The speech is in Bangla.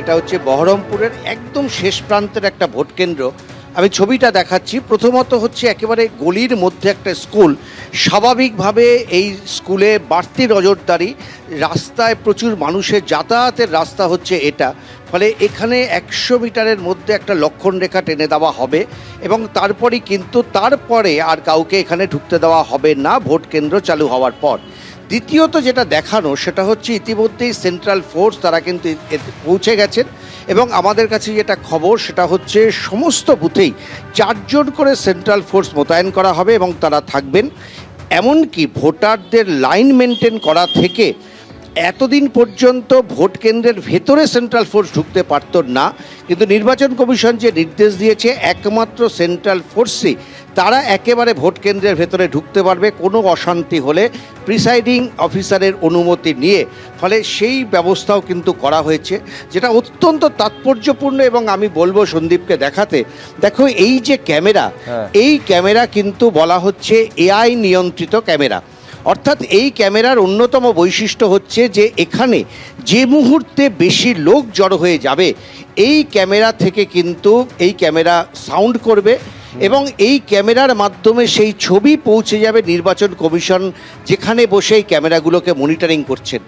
এটা হচ্ছে বহরমপুরের একদম শেষ প্রান্তের একটা ভোট কেন্দ্র। আমি ছবিটা দেখাচ্ছি। প্রথমত হচ্ছে একেবারে গলির মধ্যে একটা স্কুল। স্বাভাবিকভাবে এই স্কুলে বাড়তি নজরদারি, রাস্তায় প্রচুর মানুষের যাতায়াতের রাস্তা হচ্ছে এটা। ফলে এখানে 100 মিটারের মধ্যে একটা লক্ষণ রেখা টেনে দেওয়া হবে এবং তারপরেই কিন্তু তারপরে আর কাউকে এখানে ঢুকতে দেওয়া হবে না ভোট কেন্দ্র চালু হওয়ার পর। দ্বিতীয়ত যেটা দেখানো সেটা হচ্ছে ইতিমধ্যেই সেন্ট্রাল ফোর্স তারা কিন্তু পৌঁছে গেছেন এবং আমাদের কাছে যেটা খবর সেটা হচ্ছে সমস্ত বুথেই 4 জন করে সেন্ট্রাল ফোর্স মোতায়েন করা হবে এবং তারা থাকবেন। এমনকি ভোটারদের লাইন মেনটেন করা থেকে এতদিন পর্যন্ত ভোট কেন্দ্রের ভেতরে সেন্ট্রাল ফোর্স ঢুকতে পারত না, কিন্তু নির্বাচন কমিশন যে নির্দেশ দিয়েছে একমাত্র সেন্ট্রাল ফোর্সই তারা একেবারে ভোট কেন্দ্রের ভেতরে ঢুকতে পারবে কোনো অশান্তি হলে প্রিসাইডিং অফিসারের অনুমতি নিয়ে। ফলে সেই ব্যবস্থাও কিন্তু করা হয়েছে, যেটা অত্যন্ত তাৎপর্যপূর্ণ। এবং আমি বলবো সন্দীপকে দেখাতে, দেখো এই যে ক্যামেরা, এই ক্যামেরা কিন্তু বলা হচ্ছে এআই নিয়ন্ত্রিত ক্যামেরা। অর্থাৎ এই ক্যামেরার অন্যতম বৈশিষ্ট্য হচ্ছে যে এখানে যে মুহূর্তে বেশি লোক জড়ো হয়ে যাবে এই ক্যামেরা থেকে কিন্তু এই ক্যামেরা সাউন্ড করবে এবং এই ক্যামেরার মাধ্যমে সেই ছবি পৌঁছে যাবে নির্বাচন কমিশন, যেখানে বসে এই ক্যামেরাগুলোকে মনিটরিং করছেন।